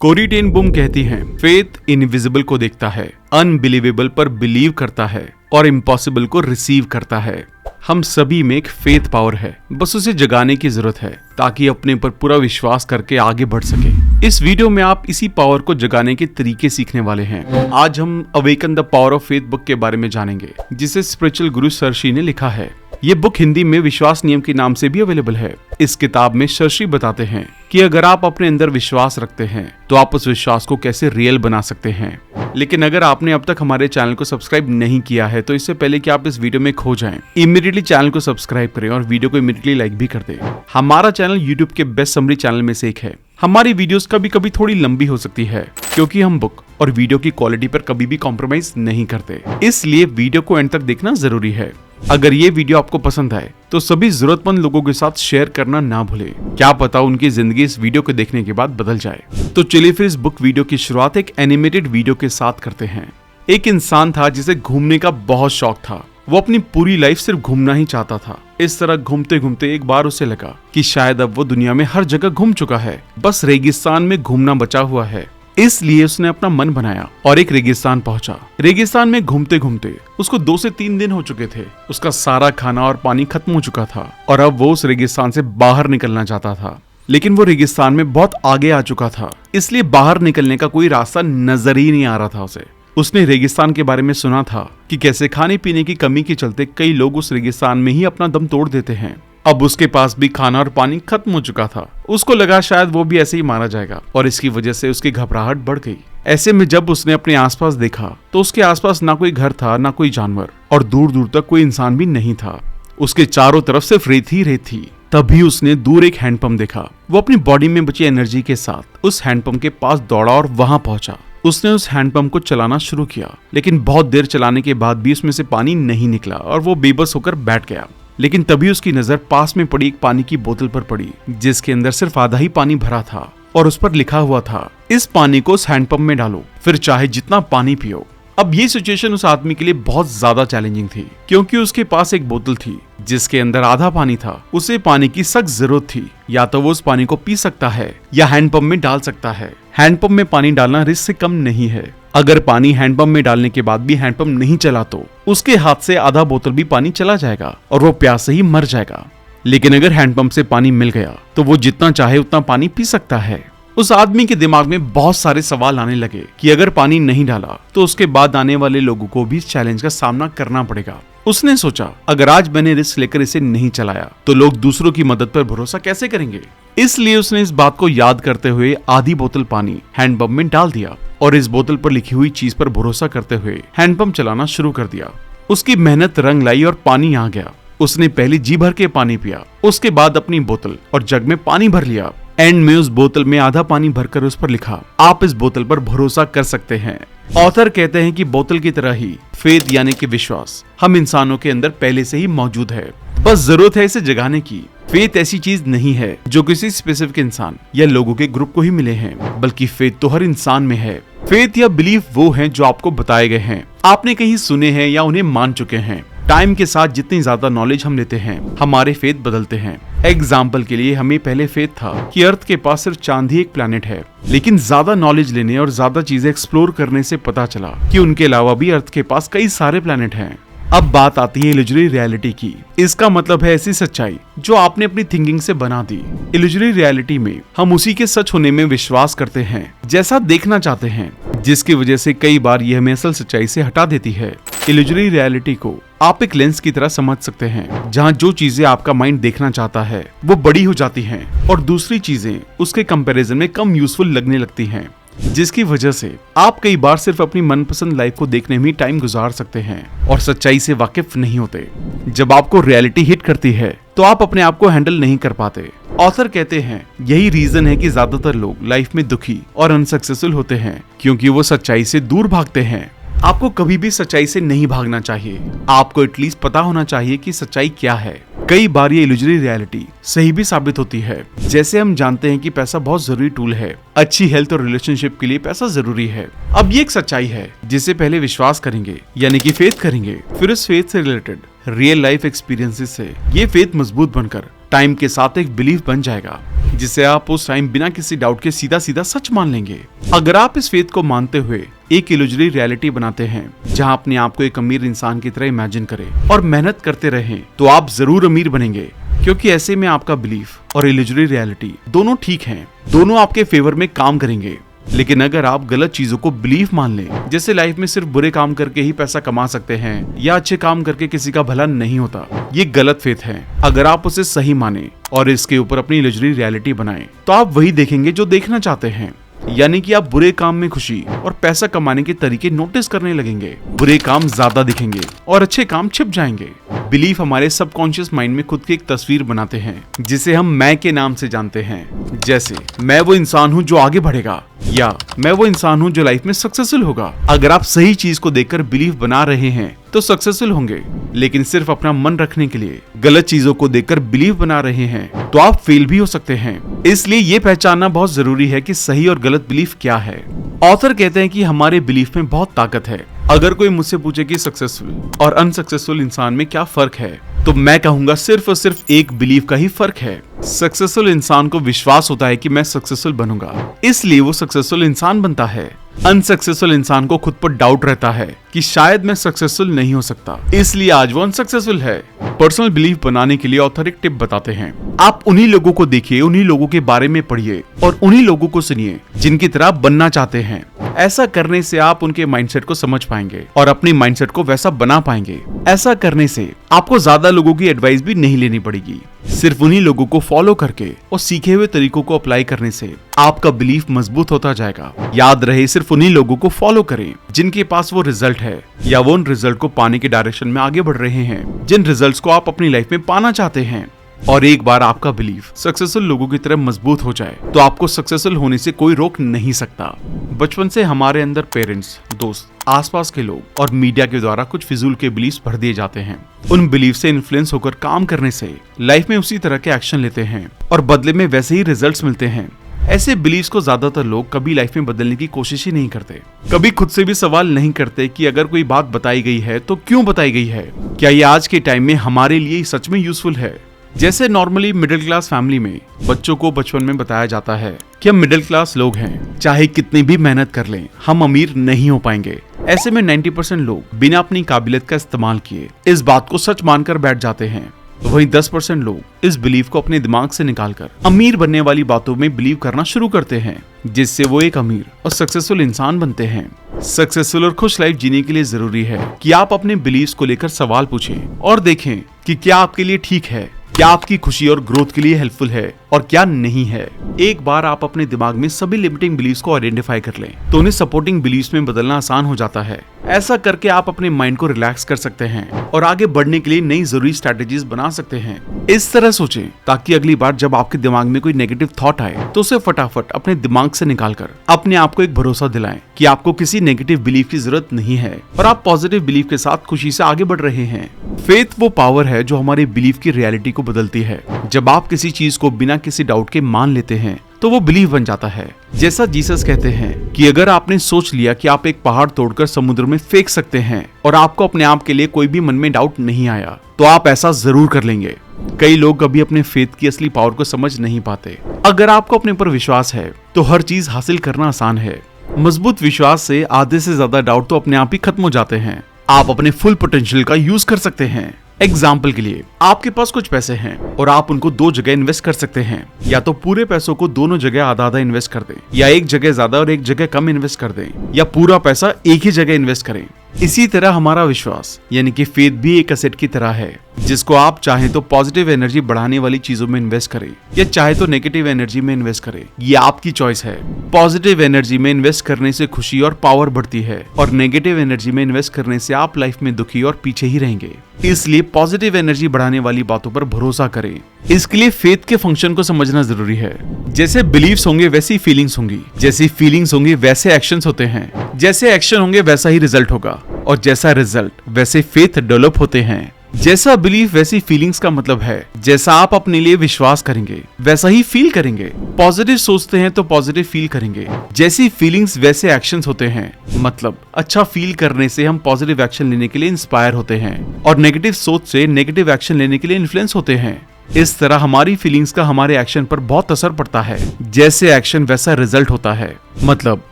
कोरी ten Bum कहती हैं, faith invisible को देखता है, अनबिलीवेबल पर बिलीव करता है और इम्पॉसिबल को रिसीव करता है। हम सभी में एक फेथ पावर है, बस उसे जगाने की जरूरत है ताकि अपने पर पूरा विश्वास करके आगे बढ़ सके। इस वीडियो में आप इसी पावर को जगाने के तरीके सीखने वाले हैं। आज हम awaken the power of faith book के बारे में जानेंगे, जिसे स्पिरिचुअल गुरु सरशी ने लिखा है। ये बुक हिंदी में विश्वास नियम के नाम से भी अवेलेबल है। इस किताब में सरशी बताते हैं कि अगर आप अपने अंदर विश्वास रखते हैं तो आप उस विश्वास को कैसे रियल बना सकते हैं। लेकिन अगर आपने अब तक हमारे चैनल को सब्सक्राइब नहीं किया है तो इससे पहले कि आप इस वीडियो में खो जाएं, इमीडिएटली चैनल को सब्सक्राइब करें और वीडियो को इमीडिएटली लाइक भी कर दें। हमारा चैनल यूट्यूब के बेस्ट समरी चैनल में से एक है। हमारी वीडियोस कभी कभी थोड़ी लंबी हो सकती है क्योंकि हम बुक और वीडियो की क्वालिटी पर कभी भी कॉम्प्रोमाइज नहीं करते, इसलिए वीडियो को एंड तक देखना जरूरी है। अगर ये वीडियो आपको पसंद आए तो सभी जरूरतमंद लोगों के साथ शेयर करना ना भूलें। क्या पता उनकी जिंदगी इस वीडियो को देखने के बाद बदल जाए। तो चलिए फिर इस बुक वीडियो की शुरुआत एक एनिमेटेड वीडियो के साथ करते हैं। एक इंसान था जिसे घूमने का बहुत शौक था। वो अपनी पूरी लाइफ सिर्फ घूमना ही चाहता था। इस तरह घूमते घूमते एक बार उसे लगा कि शायद अब वो दुनिया में हर जगह घूम चुका है, बस रेगिस्तान में घूमना बचा हुआ है। इसलिए उसने अपना मन बनाया और एक रेगिस्तान पहुंचा। रेगिस्तान में घूमते घूमते उसको 2 से 3 दिन हो चुके थे। उसका सारा खाना और पानी खत्म हो चुका था और अब वो उस रेगिस्तान से बाहर निकलना चाहता था। लेकिन वो रेगिस्तान में बहुत आगे आ चुका था, इसलिए बाहर निकलने का कोई रास्ता नजर ही नहीं आ रहा था उसे। उसने रेगिस्तान के बारे में सुना था कि कैसे खाने पीने की कमी के चलते कई लोग उस रेगिस्तान में ही अपना दम तोड़ देते हैं। अब उसके पास भी खाना और पानी खत्म हो चुका था। उसको लगा शायद वो भी ऐसे ही मारा जाएगा और इसकी वजह से उसकी घबराहट बढ़ गई। ऐसे में जब उसने अपने आसपास देखा तो उसके आसपास ना कोई घर था, ना कोई जानवर और दूर दूर तक कोई इंसान भी नहीं था। उसके चारों तरफ सिर्फ रेत ही रेत थी। तभी उसने दूर एक हैंडपंप देखा। वो अपनी बॉडी में बची एनर्जी के साथ उस हैंडपंप के पास दौड़ा और वहां पहुंचा। उसने उस हैंडपंप को चलाना शुरू किया, लेकिन बहुत देर चलाने के बाद भी उसमें से पानी नहीं निकला और वो बेबस होकर बैठ गया। लेकिन तभी उसकी नजर पास में पड़ी एक पानी की बोतल पर पड़ी, जिसके अंदर सिर्फ आधा ही पानी भरा था और उस पर लिखा हुआ था, इस पानी को उस हैंडपंप में डालो, फिर चाहे जितना पानी पियो। अब ये सिचुएशन उस आदमी के लिए बहुत ज्यादा चैलेंजिंग थी, क्योंकि उसके पास एक बोतल थी जिसके अंदर आधा पानी था। उसे पानी की सख्त जरूरत थी। या तो वो उस पानी को पी सकता है या हैंडपंप में डाल सकता है। हैंडपंप में पानी डालना रिस्क से कम नहीं है। अगर पानी हैंडपंप में डालने के बाद भी हैंडपंप नहीं चला तो उसके हाथ से आधा बोतल भी पानी चला जाएगा और वो प्यास से ही मर जाएगा। लेकिन अगर हैंडपंप से पानी मिल गया तो वो जितना चाहे उतना पानी पी सकता है। उस आदमी के दिमाग में बहुत सारे सवाल आने लगे कि अगर पानी नहीं डाला तो उसके बाद आने वाले लोगों को भी इस चैलेंज का सामना करना पड़ेगा। उसने सोचा, अगर आज मैंने रिस्क लेकर इसे नहीं चलाया तो लोग दूसरों की मदद पर भरोसा कैसे करेंगे। इसलिए उसने इस बात को याद करते हुए आधी बोतल पानी हैंडपंप में डाल दिया और इस बोतल पर लिखी हुई चीज पर भरोसा करते हुए हैंडपंप चलाना शुरू कर दिया। उसकी मेहनत रंग लाई और पानी आ गया। उसने पहले जी भर के पानी पिया, उसके बाद अपनी बोतल और जग में पानी भर लिया। एंड में उस बोतल में आधा पानी भरकर उस पर लिखा, आप इस बोतल पर भरोसा कर सकते हैं। ऑथर कहते हैं कि बोतल की तरह ही फेथ यानी कि विश्वास हम इंसानों के अंदर पहले से ही मौजूद है, बस जरूरत है इसे जगाने की। फेथ ऐसी चीज नहीं है जो किसी स्पेसिफिक इंसान या लोगों के ग्रुप को ही मिले हैं, बल्कि फेथ तो हर इंसान में है। फेथ या बिलीफ वो हैं जो आपको बताए गए हैं, आपने कहीं सुने हैं या उन्हें मान चुके हैं। टाइम के साथ जितनी ज्यादा नॉलेज हम लेते हैं, हमारे फेथ बदलते हैं। एग्जाम्पल के लिए हमें पहले फेथ था कि अर्थ के पास सिर्फ चांद ही एक प्लेनेट है, लेकिन ज्यादा नॉलेज लेने और ज्यादा चीजें एक्सप्लोर करने से पता चला कि उनके अलावा भी अर्थ के पास कई सारे प्लेनेट हैं। अब बात आती है इल्यूजरी रियलिटी की। इसका मतलब है ऐसी सच्चाई जो आपने अपनी थिंकिंग से बना दी। इल्यूजरी रियलिटी में हम उसी के सच होने में विश्वास करते हैं जैसा देखना चाहते हैं, जिसकी वजह से कई बार यह हमें असल सच्चाई से हटा देती है। इल्यूजरी रियलिटी को आप एक लेंस की तरह समझ सकते हैं, जहां जो चीजें आपका माइंड देखना चाहता है वो बड़ी हो जाती हैं और दूसरी चीजें उसके कंपैरिजन में कम यूजफुल लगने लगती हैं, जिसकी वजह से आप कई बार सिर्फ अपनी मनपसंद लाइफ को देखने में टाइम गुजार सकते हैं और सच्चाई से वाकिफ नहीं होते। जब आपको रियलिटी हिट करती है तो आप अपने आप को हैंडल नहीं कर पाते। ऑथर कहते हैं यही रीजन है कि ज्यादातर लोग लाइफ में दुखी और अनसक्सेसफुल होते हैं, क्योंकि वो सच्चाई से दूर भागते हैं। आपको कभी भी सच्चाई से नहीं भागना चाहिए। आपको एटलीस्ट पता होना चाहिए कि सच्चाई क्या है। कई बार ये इल्यूजरी रियलिटी सही भी साबित होती है। जैसे हम जानते हैं कि पैसा बहुत जरूरी टूल है, अच्छी हेल्थ और रिलेशनशिप के लिए पैसा जरूरी है। अब ये एक सच्चाई है जिसे पहले विश्वास करेंगे, यानी कि फेथ करेंगे, फिर उस फेथ से रिलेटेड रियल लाइफ एक्सपीरियंसेस से ये फेथ मजबूत बनकर टाइम के साथ एक बिलीफ बन जाएगा। जिसे आप उस टाइम बिना किसी डाउट के सीधा सीधा सच मान लेंगे। अगर आप इस फेथ को मानते हुए एक इल्यूजरी रियलिटी बनाते हैं जहां अपने आप को एक अमीर इंसान की तरह इमेजिन करें और मेहनत करते रहें, तो आप जरूर अमीर बनेंगे, क्योंकि ऐसे में आपका बिलीफ और इल्यूजरी रियलिटी दोनों ठीक हैं, दोनों आपके फेवर में काम करेंगे। लेकिन अगर आप गलत चीजों को बिलीफ मान लें, जैसे लाइफ में सिर्फ बुरे काम करके ही पैसा कमा सकते हैं या अच्छे काम करके किसी का भला नहीं होता, ये गलत फेथ है। अगर आप उसे सही माने और इसके ऊपर अपनी इल्यूजरी रियलिटी बनाएं, तो आप वही देखेंगे जो देखना चाहते हैं, यानी कि आप बुरे काम में खुशी और पैसा कमाने के तरीके नोटिस करने लगेंगे। बुरे काम ज्यादा दिखेंगे और अच्छे काम छिप जाएंगे। बिलीफ हमारे सबकॉन्शियस माइंड में खुद की एक तस्वीर बनाते हैं, जिसे हम मैं के नाम से जानते हैं। जैसे मैं वो इंसान हूँ जो आगे बढ़ेगा, या मैं वो इंसान हूँ जो लाइफ में सक्सेसफुल होगा। अगर आप सही चीज को देखकर बिलीफ बना रहे हैं तो सक्सेसफुल होंगे, लेकिन सिर्फ अपना मन रखने के लिए गलत चीजों को देखकर बिलीफ बना रहे हैं तो आप फेल भी हो सकते हैं। इसलिए ये पहचानना बहुत जरूरी है कि सही और गलत बिलीफ क्या है। ऑथर कहते हैं कि हमारे बिलीफ में बहुत ताकत है। अगर कोई मुझसे पूछे कि सक्सेसफुल और अनसक्सेसफुल इंसान में क्या फर्क है, तो मैं कहूंगा सिर्फ और सिर्फ एक बिलीफ का ही फर्क है। सक्सेसफुल इंसान को विश्वास होता है कि मैं सक्सेसफुल बनूंगा, इसलिए वो सक्सेसफुल इंसान बनता है। अनसक्सेसफुल इंसान को खुद पर डाउट रहता है कि शायद मैं सक्सेसफुल नहीं हो सकता, इसलिए आज वो अनसक्सेसफुल है। पर्सनल बिलीफ बनाने के लिए ऑथर एक टिप बताते हैं। आप उन्हीं लोगों को देखिए, उन्हीं लोगों के बारे में पढ़िए और उन्हीं लोगों को सुनिए जिनकी तरह बनना चाहते हैं। ऐसा करने से आप उनके माइंडसेट को समझ पाएंगे और अपने माइंडसेट को वैसा बना पाएंगे। ऐसा करने से आपको ज्यादा लोगों की एडवाइस भी नहीं लेनी पड़ेगी। सिर्फ उन्हीं लोगों को फॉलो करके और सीखे हुए तरीकों को अप्लाई करने से आपका बिलीफ मजबूत होता जाएगा। याद रहे, सिर्फ उन्हीं लोगों को फॉलो करें जिनके पास वो रिजल्ट है, या वो उन रिजल्ट को पाने के डायरेक्शन में आगे बढ़ रहे हैं जिन रिजल्ट्स को आप अपनी लाइफ में पाना चाहते हैं। और एक बार आपका बिलीफ सक्सेसफुल लोगों की तरह मजबूत हो जाए तो आपको सक्सेसफुल होने से कोई रोक नहीं सकता। बचपन से हमारे अंदर पेरेंट्स, दोस्त, आसपास के लोग और मीडिया के द्वारा कुछ फिजूल के बिलीफ भर दिए जाते हैं। उन बिलीफ से इन्फ्लुएंस होकर काम करने से लाइफ में उसी तरह के एक्शन लेते हैं और बदले में वैसे ही रिजल्ट्स मिलते हैं। ऐसे बिलीव्स को ज्यादातर लोग कभी लाइफ में बदलने की कोशिश ही नहीं करते। कभी खुद से भी सवाल नहीं करते कि अगर कोई बात बताई गई है तो क्यों बताई गई है, क्या ये आज के टाइम में हमारे लिए सच में यूजफुल है। जैसे नॉर्मली मिडिल क्लास फैमिली में बच्चों को बचपन में बताया जाता है कि हम मिडिल क्लास लोग हैं, चाहे कितनी भी मेहनत कर लें हम अमीर नहीं हो पाएंगे। ऐसे में 90% लोग बिना अपनी काबिलियत का इस्तेमाल किए इस बात को सच मानकर बैठ जाते हैं। वहीं 10% लोग इस बिलीफ को अपने दिमाग से निकालकर अमीर बनने वाली बातों में बिलीव करना शुरू करते हैं, जिससे वो एक अमीर और सक्सेसफुल इंसान बनते हैं। सक्सेसफुल और खुश लाइफ जीने के लिए जरूरी है कि आप अपने बिलीव्स को लेकर सवाल पूछें और देखें कि क्या आपके लिए ठीक है, क्या आपकी खुशी और ग्रोथ के लिए हेल्पफुल है और क्या नहीं है। एक बार आप अपने दिमाग में सभी लिमिटिंग बिलीव्स को आइडेंटिफाई कर लें तो उन्हें सपोर्टिंग बिलीव्स में बदलना आसान हो जाता है। ऐसा करके आप अपने माइंड को रिलैक्स कर सकते हैं और आगे बढ़ने के लिए नई जरूरी स्ट्रैटेजीज बना सकते हैं। इस तरह सोचें ताकि अगली बार जब आपके दिमाग में कोई नेगेटिव थॉट आए तो उसे फटाफट अपने दिमाग से निकालकर अपने आप को एक भरोसा दिलाएं कि आपको किसी नेगेटिव बिलीफ की जरूरत नहीं है और आप पॉजिटिव बिलीफ के साथ खुशी से आगे बढ़ रहे हैं। फेथ वो पावर है जो हमारे बिलीफ की रियलिटी को बदलती है। जब आप किसी चीज को बिना किसी डाउट के मान लेते हैं तो वो बिलीफ बन जाता है। जैसा जीसस कहते हैं कि अगर आपने सोच लिया कि आप एक पहाड़ तोड़कर समुद्र में फेंक सकते हैं और आपको अपने आप के लिए कोई भी मन में डाउट नहीं आया तो आप ऐसा जरूर कर लेंगे। कई लोग कभी अपने फेथ की असली पावर को समझ नहीं पाते। अगर आपको अपने पर विश्वास है तो हर चीज हासिल करना आसान है। मजबूत विश्वास से आधे से ज्यादा डाउट तो अपने आप ही खत्म हो जाते हैं। आप अपने फुल पोटेंशियल का यूज कर सकते हैं। एग्जाम्पल के लिए, आपके पास कुछ पैसे हैं और आप उनको दो जगह इन्वेस्ट कर सकते हैं। या तो पूरे पैसों को दोनों जगह आधा आधा इन्वेस्ट कर दें, या एक जगह ज्यादा और एक जगह कम इन्वेस्ट कर दें, या पूरा पैसा एक ही जगह इन्वेस्ट करें। इसी तरह हमारा विश्वास यानी कि फेथ भी एक एसेट की तरह है जिसको आप चाहे तो पॉजिटिव एनर्जी बढ़ाने वाली चीजों में इन्वेस्ट करें या चाहे तो नेगेटिव एनर्जी में इन्वेस्ट करें। ये आपकी चॉइस है। पॉजिटिव एनर्जी में इन्वेस्ट करने से खुशी और पावर बढ़ती है और नेगेटिव एनर्जी में इन्वेस्ट करने से आप लाइफ में दुखी और पीछे ही रहेंगे। इसलिए पॉजिटिव एनर्जी बढ़ाने वाली बातों पर भरोसा करें। इसके लिए फेथ के फंक्शन को समझना जरूरी है। जैसे बिलीव्स होंगे वैसी फीलिंग्स होंगी, जैसी फीलिंग्स होंगी वैसे एक्शंस होते हैं, जैसे एक्शन होंगे वैसा ही रिजल्ट होगा और जैसा रिजल्ट वैसे फेथ डेवलप होते हैं। जैसा बिलीफ वैसी फीलिंग्स का मतलब है जैसा आप अपने लिए विश्वास करेंगे वैसा ही फील करेंगे। पॉजिटिव सोचते हैं तो पॉजिटिव फील करेंगे। जैसी फीलिंग्स वैसे एक्शंस होते हैं, मतलब अच्छा फील करने से हम पॉजिटिव एक्शन लेने के लिए इंस्पायर होते हैं और नेगेटिव सोच से नेगेटिव एक्शन लेने के लिए इन्फ्लुएंस होते हैं। इस तरह हमारी फीलिंग्स का हमारे एक्शन पर बहुत असर पड़ता है। जैसे एक्शन वैसा रिजल्ट होता है। मतलब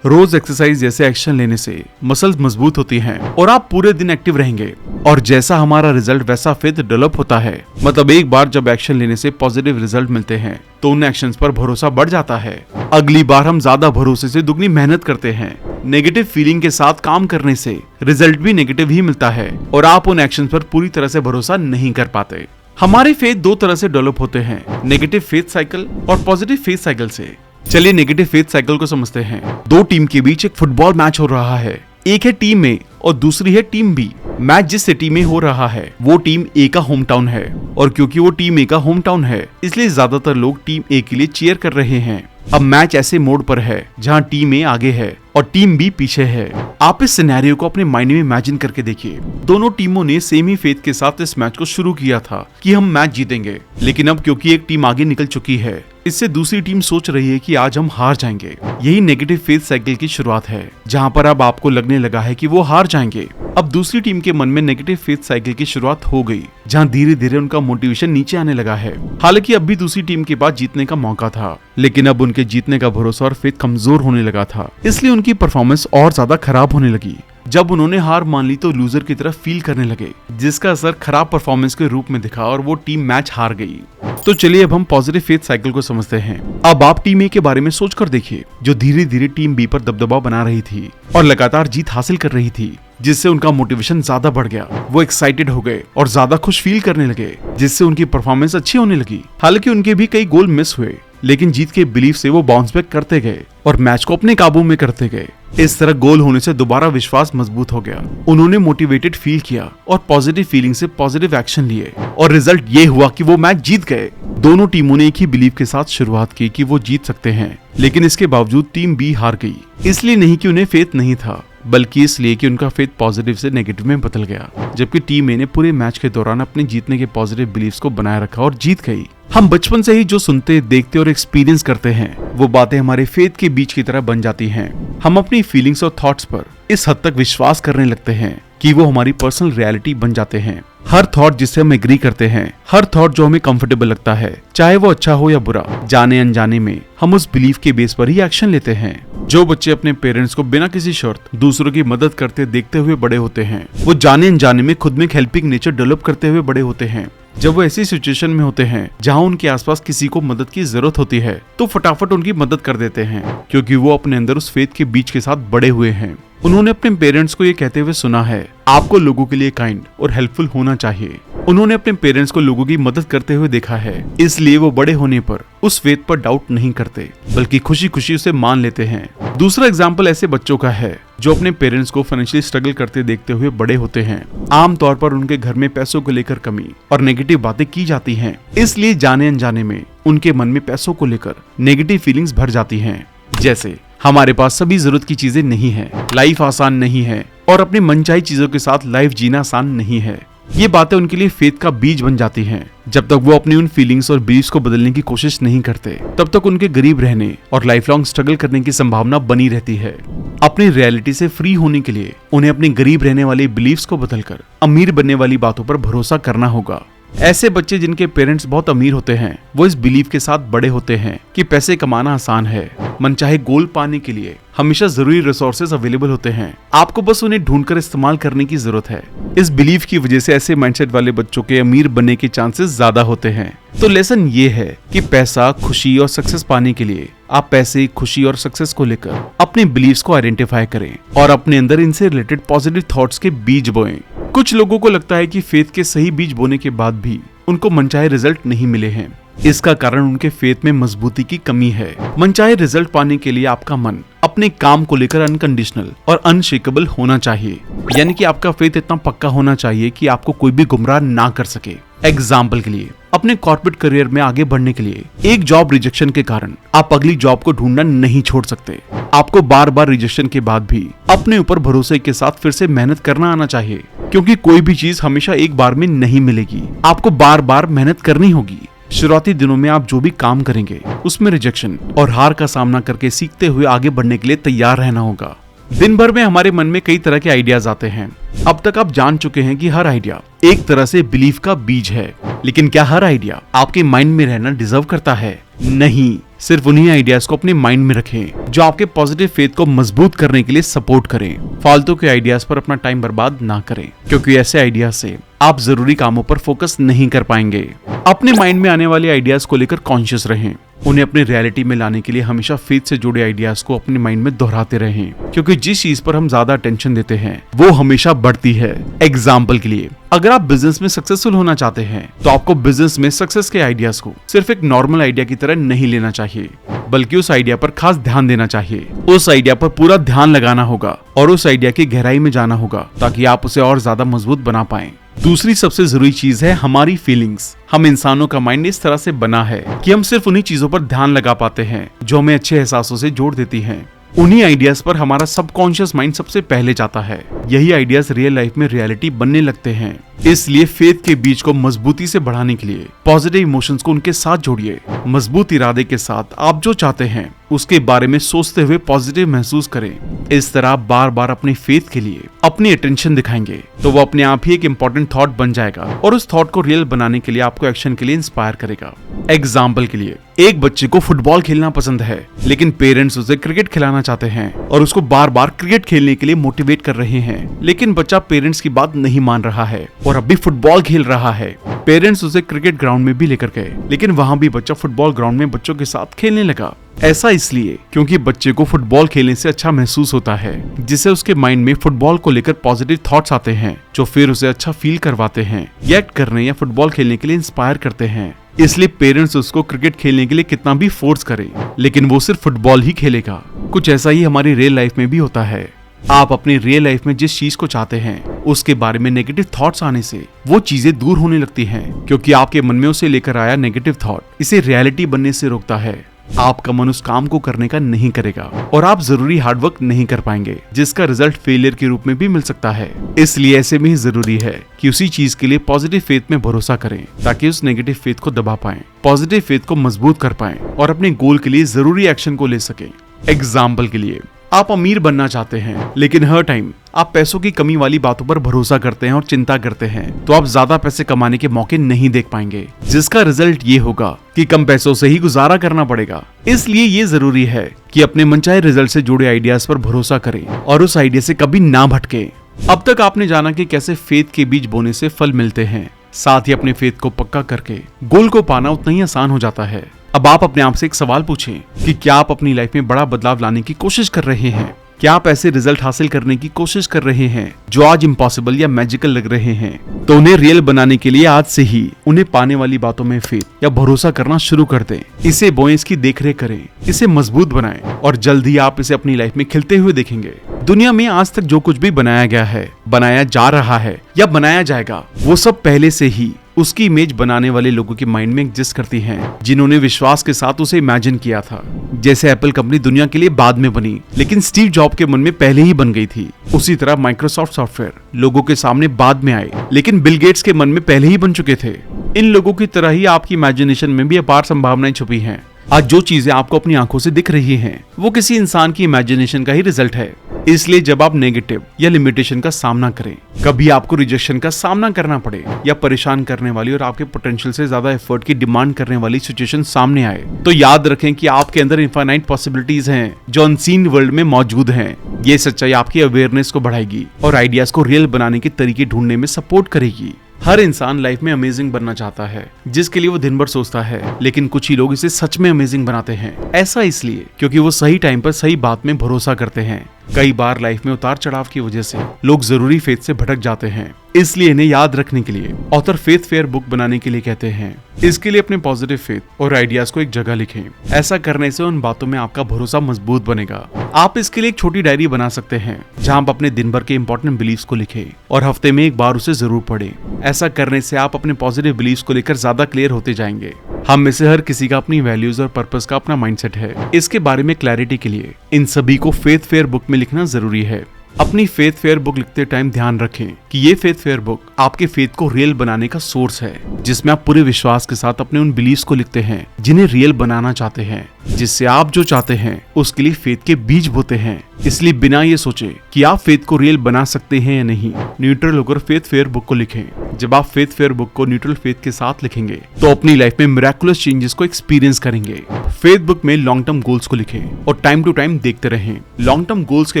रोज एक्सरसाइज जैसे एक्शन लेने से मसल्स मजबूत होती हैं और आप पूरे दिन एक्टिव रहेंगे। और जैसा हमारा रिजल्ट वैसा फेथ डेवलप होता है। मतलब एक बार जब एक्शन लेने से पॉजिटिव रिजल्ट मिलते हैं तो उन एक्शंस पर भरोसा बढ़ जाता है। अगली बार हम ज्यादा भरोसे से दुगनी मेहनत करते हैं। नेगेटिव फीलिंग के साथ काम करने से रिजल्ट भी नेगेटिव ही मिलता है और आप उन एक्शंस पर पूरी तरह से भरोसा नहीं कर पाते। हमारे फेथ दो तरह से डेवलप होते हैं, नेगेटिव फेथ साइकिल और पॉजिटिव फेथ साइकिल से। चलिए नेगेटिव फेथ साइकिल को समझते हैं। दो टीम के बीच एक फुटबॉल मैच हो रहा है। एक है टीम ए और दूसरी है टीम बी। मैच जिस सिटी में हो रहा है वो टीम ए का होम टाउन है और क्योंकि वो टीम ए का होम टाउन है इसलिए ज्यादातर लोग टीम ए के लिए चीयर कर रहे हैं। अब मैच ऐसे मोड पर है जहां टीम ए आगे है और टीम बी पीछे है। आप इस सिनेरियो को अपने माइंड में इमेजिन करके देखिए। दोनों टीमों ने सेम ही फेथ के साथ इस मैच को शुरू किया था कि हम मैच जीतेंगे, लेकिन अब क्योंकि एक टीम आगे निकल चुकी है इससे दूसरी टीम सोच रही है कि आज हम हार जाएंगे। यही नेगेटिव फेथ साइकिल की शुरुआत है, जहां पर अब आपको लगने लगा है कि वो हार जाएंगे। अब दूसरी टीम के मन में नेगेटिव फेथ साइकिल की शुरुआत हो गई, जहां धीरे धीरे उनका मोटिवेशन नीचे आने लगा है। हालांकि अब भी दूसरी टीम के पास जीतने का मौका था, लेकिन अब उनके जीतने का भरोसा और फेथ कमजोर होने लगा था, इसलिए उनकी परफॉर्मेंस और ज्यादा खराब होने लगी। जब उन्होंने हार मान ली तो लूजर की तरफ फील करने लगे, जिसका असर खराब परफॉर्मेंस के रूप में दिखा और वो टीम मैच हार गई। तो चलिए अब हम पॉजिटिव फेथ साइकिल को समझते हैं। अब आप टीम ए के बारे में सोचकर देखिए, जो धीरे धीरे टीम बी पर दबदबा बना रही थी और लगातार जीत हासिल कर रही थी, जिससे उनका मोटिवेशन ज्यादा बढ़ गया। वो एक्साइटेड हो गए और ज्यादा खुश फील करने लगे, जिससे उनकी परफॉर्मेंस अच्छी होने लगी। हालांकि उनके भी कई गोल मिस हुए, लेकिन जीत के बिलीफ से वो बाउंस बैक करते गए और मैच को अपने काबू में करते गए। इस तरह गोल होने से दोबारा विश्वास मजबूत हो गया। उन्होंने मोटिवेटेड फील किया और पॉजिटिव फीलिंग से पॉजिटिव एक्शन लिए और रिजल्ट ये हुआ कि वो मैच जीत गए। दोनों टीमों ने एक ही बिलीफ के साथ शुरुआत की कि वो जीत सकते हैं, लेकिन इसके बावजूद टीम बी हार गई। इसलिए नहीं कि उन्हें फेथ नहीं था, बल्कि इसलिए कि उनका फेथ पॉजिटिव से नेगेटिव में बदल गया। जबकि टीम ए ने पूरे मैच के दौरान अपने जीतने के पॉजिटिव बिलीफ्स को बनाए रखा और जीत गई। हम बचपन से ही जो सुनते, देखते और एक्सपीरियंस करते हैं वो बातें हमारे फेथ के बीच की तरह बन जाती हैं। हम अपनी फीलिंग्स और थॉट्स पर इस हद तक विश्वास करने लगते हैं कि वो हमारी पर्सनल रियलिटी बन जाते हैं। हर थॉट जिससे हम एग्री करते हैं, हर थॉट जो हमें कंफर्टेबल लगता है, चाहे वो अच्छा हो या बुरा, जाने अनजाने में हम उस बिलीफ के बेस पर ही एक्शन लेते हैं। जो बच्चे अपने पेरेंट्स को बिना किसी शर्त दूसरों की मदद करते देखते हुए बड़े होते हैं, वो जाने अनजाने में खुद में एक हेल्पिंग नेचर डेवलप करते हुए बड़े होते हैं। जब वो ऐसी सिचुएशन में होते हैं जहां उनके आसपास किसी को मदद की जरूरत होती है तो फटाफट उनकी मदद कर देते हैं, क्योंकि वो अपने अंदर उस फेथ के बीच के साथ बड़े हुए हैं। उन्होंने अपने पेरेंट्स को ये कहते हुए सुना है, आपको लोगों के लिए काइंड और हेल्पफुल होना चाहिए। उन्होंने अपने पेरेंट्स को लोगों की मदद करते हुए देखा है, इसलिए वो बड़े होने पर उस फेथ पर डाउट नहीं करते, बल्कि खुशी खुशी उसे मान लेते हैं। दूसरा एग्जाम्पल ऐसे बच्चों का है जो अपने पेरेंट्स को फाइनेंशियली स्ट्रगल करते देखते हुए बड़े होते हैं। आमतौर पर उनके घर में पैसों को लेकर कमी और नेगेटिव बातें की जाती हैं, इसलिए जाने अनजाने में उनके मन में पैसों को लेकर नेगेटिव फीलिंग्स भर जाती हैं। जैसे हमारे पास सभी जरूरत की चीजें नहीं है, लाइफ आसान नहीं है और अपनी मनचाही चीजों के साथ लाइफ जीना आसान नहीं है। ये बातें उनके लिए फेथ का बीज बन जाती हैं। जब तक वो अपनी उन फीलिंग्स और बिलीव्स को बदलने की कोशिश नहीं करते, तब तक उनके गरीब रहने और लाइफ लॉन्ग स्ट्रगल करने की संभावना बनी रहती है। अपनी रियलिटी से फ्री होने के लिए उन्हें अपने गरीब रहने वाले बिलीव्स को बदलकर अमीर बनने वाली बातों पर भरोसा करना होगा। ऐसे बच्चे जिनके पेरेंट्स बहुत अमीर होते हैं, वो इस बिलीफ के साथ बड़े होते हैं कि पैसे कमाना आसान है। मनचाहे गोल पाने के लिए हमेशा जरूरी रिसोर्सेज अवेलेबल होते हैं, आपको बस उन्हें ढूंढकर इस्तेमाल करने की जरूरत है। इस बिलीफ की वजह से ऐसे माइंडसेट वाले बच्चों के अमीर बनने के चांसेस ज्यादा होते हैं। तो लेसन ये है कि पैसा, खुशी और सक्सेस पाने के लिए आप पैसे, खुशी और सक्सेस को लेकर अपने बिलीव्स को आइडेंटिफाई करें और अपने अंदर इनसे रिलेटेड पॉजिटिव थॉट्स के बीज बोएं। कुछ लोगों को लगता है कि फेथ के सही बीज बोने के बाद भी उनको मनचाहे रिजल्ट नहीं मिले हैं। इसका कारण उनके फेथ में मजबूती की कमी है। मनचाहे रिजल्ट पाने के लिए आपका मन अपने काम को लेकर अनकंडीशनल और अनशेकेबल होना चाहिए, यानी कि आपका फेथ इतना पक्का होना चाहिए कि आपको कोई भी गुमराह ना कर सके। एग्जाम्पल के लिए, अपने कॉर्पोरेट करियर में आगे बढ़ने के लिए एक जॉब रिजेक्शन के कारण आप अगली जॉब को ढूंढना नहीं छोड़ सकते। आपको बार बार रिजेक्शन के बाद भी अपने ऊपर भरोसे के साथ फिर से मेहनत करना आना चाहिए, क्योंकि कोई भी चीज हमेशा एक बार में नहीं मिलेगी। आपको बार बार मेहनत करनी होगी। शुरुआती दिनों में आप जो भी काम करेंगे उसमें रिजेक्शन और हार का सामना करके सीखते हुए आगे बढ़ने के लिए तैयार रहना होगा। दिन भर में हमारे मन में कई तरह के आइडियाज आते हैं। अब तक आप जान चुके हैं कि हर आइडिया एक तरह से बिलीफ का बीज है, लेकिन क्या हर आइडिया आपके माइंड में रहना डिजर्व करता है? नहीं, सिर्फ उन्हीं आइडियाज को अपने माइंड में रखें जो आपके पॉजिटिव फेथ को मजबूत करने के लिए सपोर्ट करें। फालतू के आइडियाज पर अपना टाइम बर्बाद ना करें, क्योंकि ऐसे आइडियाज से आप जरूरी कामों पर फोकस नहीं कर पाएंगे। अपने माइंड में आने वाले आइडियाज को लेकर कॉन्शियस रहें। उन्हें अपनी रियलिटी में लाने के लिए हमेशा फेथ से जुड़े आइडियाज को अपने माइंड में दोहराते रहें, क्योंकि जिस चीज पर हम ज्यादा अटेंशन देते हैं वो हमेशा बढ़ती है। एग्जाम्पल के लिए, अगर आप बिजनेस में सक्सेसफुल होना चाहते हैं तो आपको बिजनेस में सक्सेस के आइडियाज को सिर्फ एक नॉर्मल आइडिया की तरह नहीं लेना चाहिए, बल्कि उस आइडिया पर खास ध्यान देना चाहिए। उस आइडिया पर पूरा ध्यान लगाना होगा और उस आइडिया की गहराई में जाना होगा, ताकि आप उसे और ज्यादा मजबूत बना पाएं। दूसरी सबसे जरूरी चीज है हमारी फीलिंग्स। हम इंसानों का माइंड इस तरह से बना है कि हम सिर्फ उन्हीं चीजों पर ध्यान लगा पाते हैं जो हमें अच्छे एहसासों से जोड़ देती हैं। उन्हीं आइडियाज पर हमारा सबकॉन्शियस माइंड सबसे पहले जाता है। यही आइडियाज रियल लाइफ में रियलिटी बनने लगते हैं। इसलिए फेथ के बीज को मजबूती से बढ़ाने के लिए पॉजिटिव इमोशंस को उनके साथ जोड़िए। मजबूत इरादे के साथ आप जो चाहते हैं उसके बारे में सोचते हुए पॉजिटिव महसूस करें। इस तरह आप बार बार अपने फेथ के लिए अपनी अटेंशन दिखाएंगे तो वो अपने आप ही एक इम्पोर्टेंट थॉट बन जाएगा और उस थॉट को रियल बनाने के लिए आपको एक्शन के लिए इंस्पायर करेगा। एग्जाम्पल के लिए, एक बच्चे को फुटबॉल खेलना पसंद है, लेकिन पेरेंट्स उसे क्रिकेट खिलाना चाहते हैं और उसको बार बार क्रिकेट खेलने के लिए मोटिवेट कर रहे हैं, लेकिन बच्चा पेरेंट्स की बात नहीं मान रहा है और अब भी फुटबॉल खेल रहा है। पेरेंट्स उसे क्रिकेट ग्राउंड में भी लेकर गए, लेकिन वहाँ भी बच्चा फुटबॉल ग्राउंड में बच्चों के साथ खेलने लगा। ऐसा इसलिए क्योंकि बच्चे को फुटबॉल खेलने से अच्छा महसूस होता है, जिससे उसके माइंड में फुटबॉल को लेकर पॉजिटिव थॉट्स आते हैं, जो फिर उसे अच्छा फील करवाते हैं, एक्ट करने या फुटबॉल खेलने के लिए इंस्पायर करते हैं। इसलिए पेरेंट्स उसको क्रिकेट खेलने के लिए कितना भी फोर्स करें, लेकिन वो सिर्फ फुटबॉल ही खेलेगा। कुछ ऐसा ही हमारी रियल लाइफ में भी होता है। आप अपनी रियल लाइफ में जिस चीज को चाहते हैं उसके बारे में नेगेटिव थॉट्स आने से वो चीजें दूर होने लगती हैं, क्योंकि आपके मन में उसे लेकर आया नेगेटिव थॉट इसे रियलिटी बनने से रोकता है। आपका मन उस काम को करने का नहीं करेगा और आप जरूरी हार्डवर्क नहीं कर पाएंगे, जिसका रिजल्ट फेलियर के रूप में भी मिल सकता है। इसलिए ऐसे में ही जरूरी है कि उसी चीज के लिए पॉजिटिव फेथ में भरोसा करें, ताकि उस नेगेटिव फेथ को दबा पाएं, पॉजिटिव फेथ को मजबूत कर पाएं और अपने गोल के लिए जरूरी एक्शन को ले सकें। एग्जाम्पल के लिए, आप अमीर बनना चाहते हैं, लेकिन हर टाइम आप पैसों की कमी वाली बातों पर भरोसा करते हैं और चिंता करते हैं, तो आप ज्यादा पैसे कमाने के मौके नहीं देख पाएंगे, जिसका रिजल्ट ये होगा कि कम पैसों से ही गुजारा करना पड़ेगा। इसलिए ये जरूरी है कि अपने मनचाहे रिजल्ट से जुड़े आइडियाज पर भरोसा करें और उस आइडिया से कभी ना भटके। अब तक आपने जाना कि कैसे फेथ के बीज बोने से फल मिलते हैं, साथ ही अपने फेथ को पक्का करके गोल को पाना उतना ही आसान हो जाता है। अब आप अपने आप से एक सवाल पूछें कि क्या आप अपनी लाइफ में बड़ा बदलाव लाने की कोशिश कर रहे हैं? क्या आप ऐसे रिजल्ट हासिल करने की कोशिश कर रहे हैं जो आज इम्पॉसिबल या मैजिकल लग रहे हैं? तो उन्हें रियल बनाने के लिए आज से ही उन्हें पाने वाली बातों में फेथ या भरोसा करना शुरू कर दें। इसे बोएं, इसकी देखरेख करें, इसे मजबूत बनाएं और जल्द ही आप इसे अपनी लाइफ में खिलते हुए देखेंगे। दुनिया में आज तक जो कुछ भी बनाया गया है, बनाया जा रहा है या बनाया जाएगा, वो सब पहले से ही उसकी इमेज बनाने वाले लोगों के माइंड में एग्जिस्ट करती हैं, जिन्होंने विश्वास के साथ उसे इमेजिन किया था। जैसे एप्पल कंपनी दुनिया के लिए बाद में बनी, लेकिन स्टीव जॉब के मन में पहले ही बन गई थी। उसी तरह माइक्रोसॉफ्ट सॉफ्टवेयर लोगों के सामने बाद में आए, लेकिन बिल गेट्स के मन में पहले ही बन चुके थे। इन लोगों की तरह ही आपकी इमेजिनेशन में भी अपार संभावनाएं छुपी हैं। आज जो चीजें आपको अपनी आंखों से दिख रही हैं, वो किसी इंसान की इमेजिनेशन का ही रिजल्ट है। इसलिए जब आप नेगेटिव या लिमिटेशन का सामना करें, कभी आपको रिजेक्शन का सामना करना पड़े या परेशान करने वाली और आपके पोटेंशियल से ज्यादा एफर्ट की डिमांड करने वाली सिचुएशन सामने आए, तो याद रखें कि आपके अंदर इनफाइनाइट पॉसिबिलिटीज हैं जो अनसीन वर्ल्ड में मौजूद हैं। ये सच्चाई आपकी अवेयरनेस को बढ़ाएगी और आइडियाज को रियल बनाने के तरीके ढूंढने में सपोर्ट करेगी। हर इंसान लाइफ में अमेजिंग बनना चाहता है, जिसके लिए वो दिन भर सोचता है, लेकिन कुछ ही लोग इसे सच में अमेजिंग बनाते हैं। ऐसा इसलिए क्योंकि वो सही टाइम पर सही बात में भरोसा करते हैं। कई बार लाइफ में उतार चढ़ाव की वजह से लोग जरूरी फेथ से भटक जाते हैं, इसलिए इन्हें याद रखने के लिए ऑथर फेथ फेयर बुक बनाने के लिए कहते हैं। इसके लिए अपने पॉजिटिव फेथ और आइडियाज को एक जगह लिखें। ऐसा करने से उन बातों में आपका भरोसा मजबूत बनेगा। आप इसके लिए एक छोटी डायरी बना सकते हैं, जहां आप अपने दिन भर के इंपॉर्टेंट बिलीव्स को लिखें और हफ्ते में एक बार उसे जरूर पढ़ें। ऐसा करने से आप अपने पॉजिटिव बिलीव्स को लेकर ज्यादा क्लियर होते जाएंगे। हम में से हर किसी का अपनी वैल्यूज और पर्पस का अपना माइंडसेट है। इसके बारे में क्लैरिटी के लिए इन सभी को फेथ फेयर बुक में लिखना जरूरी है। अपनी फेथ फेयर बुक लिखते टाइम ध्यान रखें कि ये फेथ फेयर बुक आपके फेथ को रियल बनाने का सोर्स है, जिसमें आप पूरे विश्वास के साथ अपने उन बिलीव्स को लिखते हैं जिन्हें रियल बनाना चाहते हैं। जिससे आप जो चाहते हैं उसके लिए फेथ के बीज बोते हैं। इसलिए बिना ये सोचे कि आप फेथ को रियल बना सकते हैं या नहीं, न्यूट्रल होकर फेथ फेयर बुक को लिखें। जब आप फेथ फेयर बुक को न्यूट्रल फेथ के साथ लिखेंगे तो अपनी लाइफ में मिरेकुलस चेंजेस को एक्सपीरियंस करेंगे। फेथ बुक में लॉन्ग टर्म गोल्स को लिखें और टाइम टू टाइम देखते रहें। लॉन्ग टर्म गोल्स के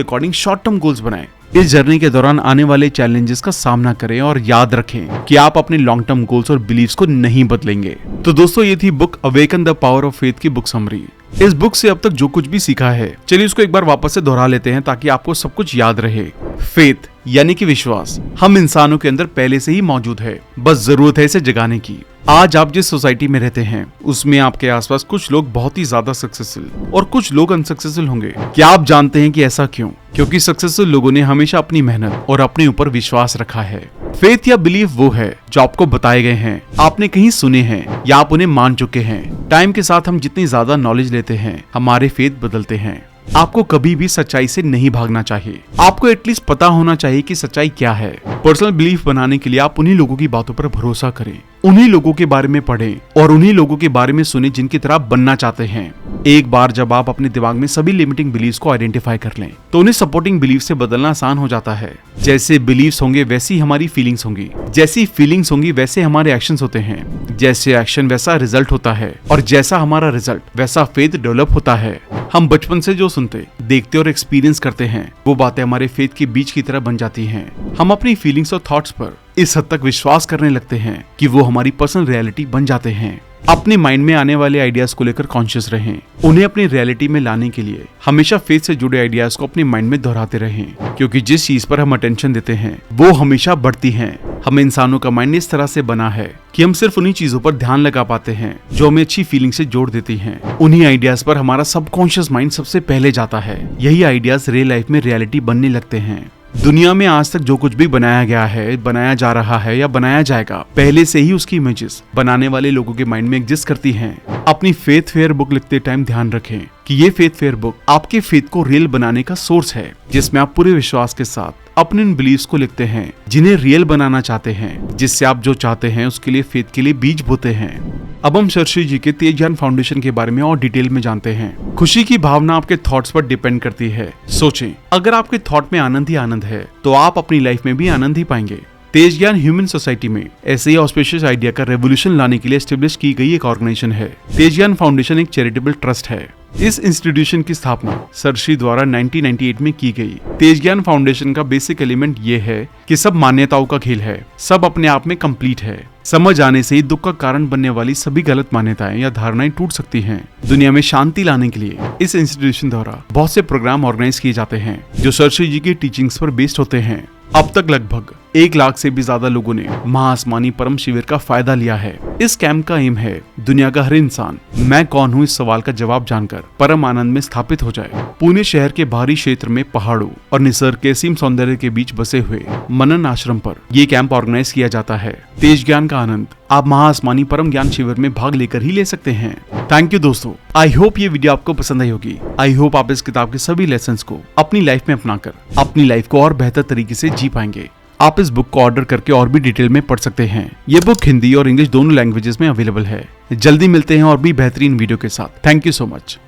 अकॉर्डिंग शॉर्ट टर्म गोल्स बनाएं। इस जर्नी के दौरान आने वाले चैलेंजेस का सामना करें और याद रखें कि आप अपने लॉन्ग टर्म गोल्स और बिलीव्स को नहीं बदलेंगे। तो दोस्तों, ये थी book awaken the power of faith की बुक समरी। इस बुक से अब तक जो कुछ भी सीखा है, चलिए उसको एक बार वापस से दोहरा लेते हैं ताकि आपको सब कुछ याद रहे। फेथ यानी कि विश्वास हम इंसानों के अंदर पहले से ही मौजूद है, बस जरूरत है इसे जगाने की। आज आप जिस सोसाइटी में रहते हैं उसमें आपके आसपास कुछ लोग बहुत ही ज्यादा सक्सेसफुल और कुछ लोग अनसक्सेसफुल होंगे। क्या आप जानते हैं कि ऐसा क्यों? क्योंकि सक्सेसफुल लोगों ने हमेशा अपनी मेहनत और अपने ऊपर विश्वास रखा है। फेथ या बिलीफ वो है जो आपको बताए गए हैं, आपने कहीं सुने हैं या आप उन्हें मान चुके हैं। टाइम के साथ हम जितनी ज्यादा नॉलेज लेते हैं, हमारे फेथ बदलते हैं। आपको कभी भी सच्चाई से नहीं भागना चाहिए। आपको एटलीस्ट पता होना चाहिए कि सच्चाई क्या है। पर्सनल बिलीफ बनाने के लिए आप उन्हीं लोगों की बातों पर भरोसा करें, उन्हीं लोगों के बारे में पढ़ें और उन्हीं लोगों के बारे में सुने जिनकी तरह आप बनना चाहते हैं। एक बार जब आप अपने दिमाग में सभी लिमिटिंग बिलीव्स को आइडेंटिफाई कर लें तो उन्हें सपोर्टिंग बिलीफ से बदलना आसान हो जाता है। जैसे बिलीव्स होंगे वैसी हमारी फीलिंग्स होंगी, जैसी फीलिंग्स होंगी वैसे हमारे एक्शंस होते हैं, जैसे एक्शन वैसा रिजल्ट होता है और जैसा हमारा रिजल्ट वैसा फेथ डेवलप होता है। हम बचपन से जो सुनते, देखते और एक्सपीरियंस करते हैं वो बातें हमारे फेथ के बीज की तरह बन जाती हैं। हम अपनी फीलिंग्स और थॉट्स पर इस हद तक विश्वास करने लगते हैं कि वो हमारी पर्सनल रियलिटी बन जाते हैं। अपने माइंड में आने वाले आइडियाज को लेकर कॉन्शियस रहें। उन्हें अपनी रियलिटी में लाने के लिए हमेशा फेथ से जुड़े आइडियाज को अपने माइंड में दोहराते रहें, क्योंकि जिस चीज पर हम अटेंशन देते हैं वो हमेशा बढ़ती है। हम इंसानों का माइंड इस तरह से बना है कि हम सिर्फ उन्हीं चीजों पर ध्यान लगा पाते हैं जो हमें अच्छी फीलिंग से जोड़ देती हैं। उन्हीं आइडियाज पर हमारा सबकॉन्शियस माइंड सबसे पहले जाता है। यही आइडियाज रियल लाइफ में रियलिटी बनने लगते हैं। दुनिया में आज तक जो कुछ भी बनाया गया है, बनाया जा रहा है या बनाया जाएगा, पहले से ही उसकी इमेजेस बनाने वाले लोगों के माइंड में एग्जिस्ट करती हैं। अपनी फेथ फेयर बुक लिखते टाइम ध्यान रखें कि ये फेथ फेयर बुक आपके फेथ को रियल बनाने का सोर्स है, जिसमें आप पूरे विश्वास के साथ अपने उन बिलीव्स को लिखते हैं जिन्हें रियल बनाना चाहते हैं, जिससे आप जो चाहते हैं उसके लिए फेथ के लिए बीज बोते हैं। अब हम शर्षी जी के तेज ज्ञान फाउंडेशन के बारे में और डिटेल में जानते हैं। खुशी की भावना आपके थॉट्स पर डिपेंड करती है। सोचें, अगर आपके थॉट में आनंद ही आनंद है तो आप अपनी लाइफ में भी आनंद ही पाएंगे। तेज ज्ञान ह्यूमन सोसाइटी में ऐसे ही ऑस्पिशियस आइडिया का रेवोल्यूशन लाने के लिए एस्टेब्लिश की गई एक ऑर्गेनाइजेशन है। तेज ज्ञान फाउंडेशन एक चैरिटेबल ट्रस्ट है। इस इंस्टीट्यूशन की स्थापना सरशी द्वारा 1998 में की गई। तेज ज्ञान फाउंडेशन का बेसिक एलिमेंट ये है कि सब मान्यताओं का खेल है, सब अपने आप में कंप्लीट है। समझ आने से ही दुख का कारण बनने वाली सभी गलत मान्यताएं या धारणाएं टूट सकती हैं। दुनिया में शांति लाने के लिए इस इंस्टीट्यूशन द्वारा बहुत से प्रोग्राम ऑर्गेनाइज किए जाते हैं जो सरशी जी की टीचिंग्स पर बेस्ड होते हैं। अब तक लगभग 1 लाख से भी ज्यादा लोगों ने महाआसमानी परम शिविर का फायदा लिया है। इस कैंप का एम है दुनिया का हर इंसान मैं कौन हूँ इस सवाल का जवाब जानकर परम आनंद में स्थापित हो जाए। पुणे शहर के बाहरी क्षेत्र में पहाड़ों और निसर्ग के असीम सौंदर्य के बीच बसे हुए मनन आश्रम पर ये कैंप ऑर्गेनाइज किया जाता है। तेज ज्ञान का आनंद आप महाआसमानी परम ज्ञान शिविर में भाग लेकर ही ले सकते हैं। थैंक यू दोस्तों, आई होप ये वीडियो आपको पसंद आई होगी। आई होप आप इस किताब के सभी लेसन्स को अपनी लाइफ में अपनाकर अपनी लाइफ को और बेहतर तरीके से जी पाएंगे। आप इस बुक को ऑर्डर करके और भी डिटेल में पढ़ सकते हैं। ये बुक हिंदी और इंग्लिश दोनों लैंग्वेजेस में अवेलेबल है। जल्दी मिलते हैं और भी बेहतरीन वीडियो के साथ। Thank you so much.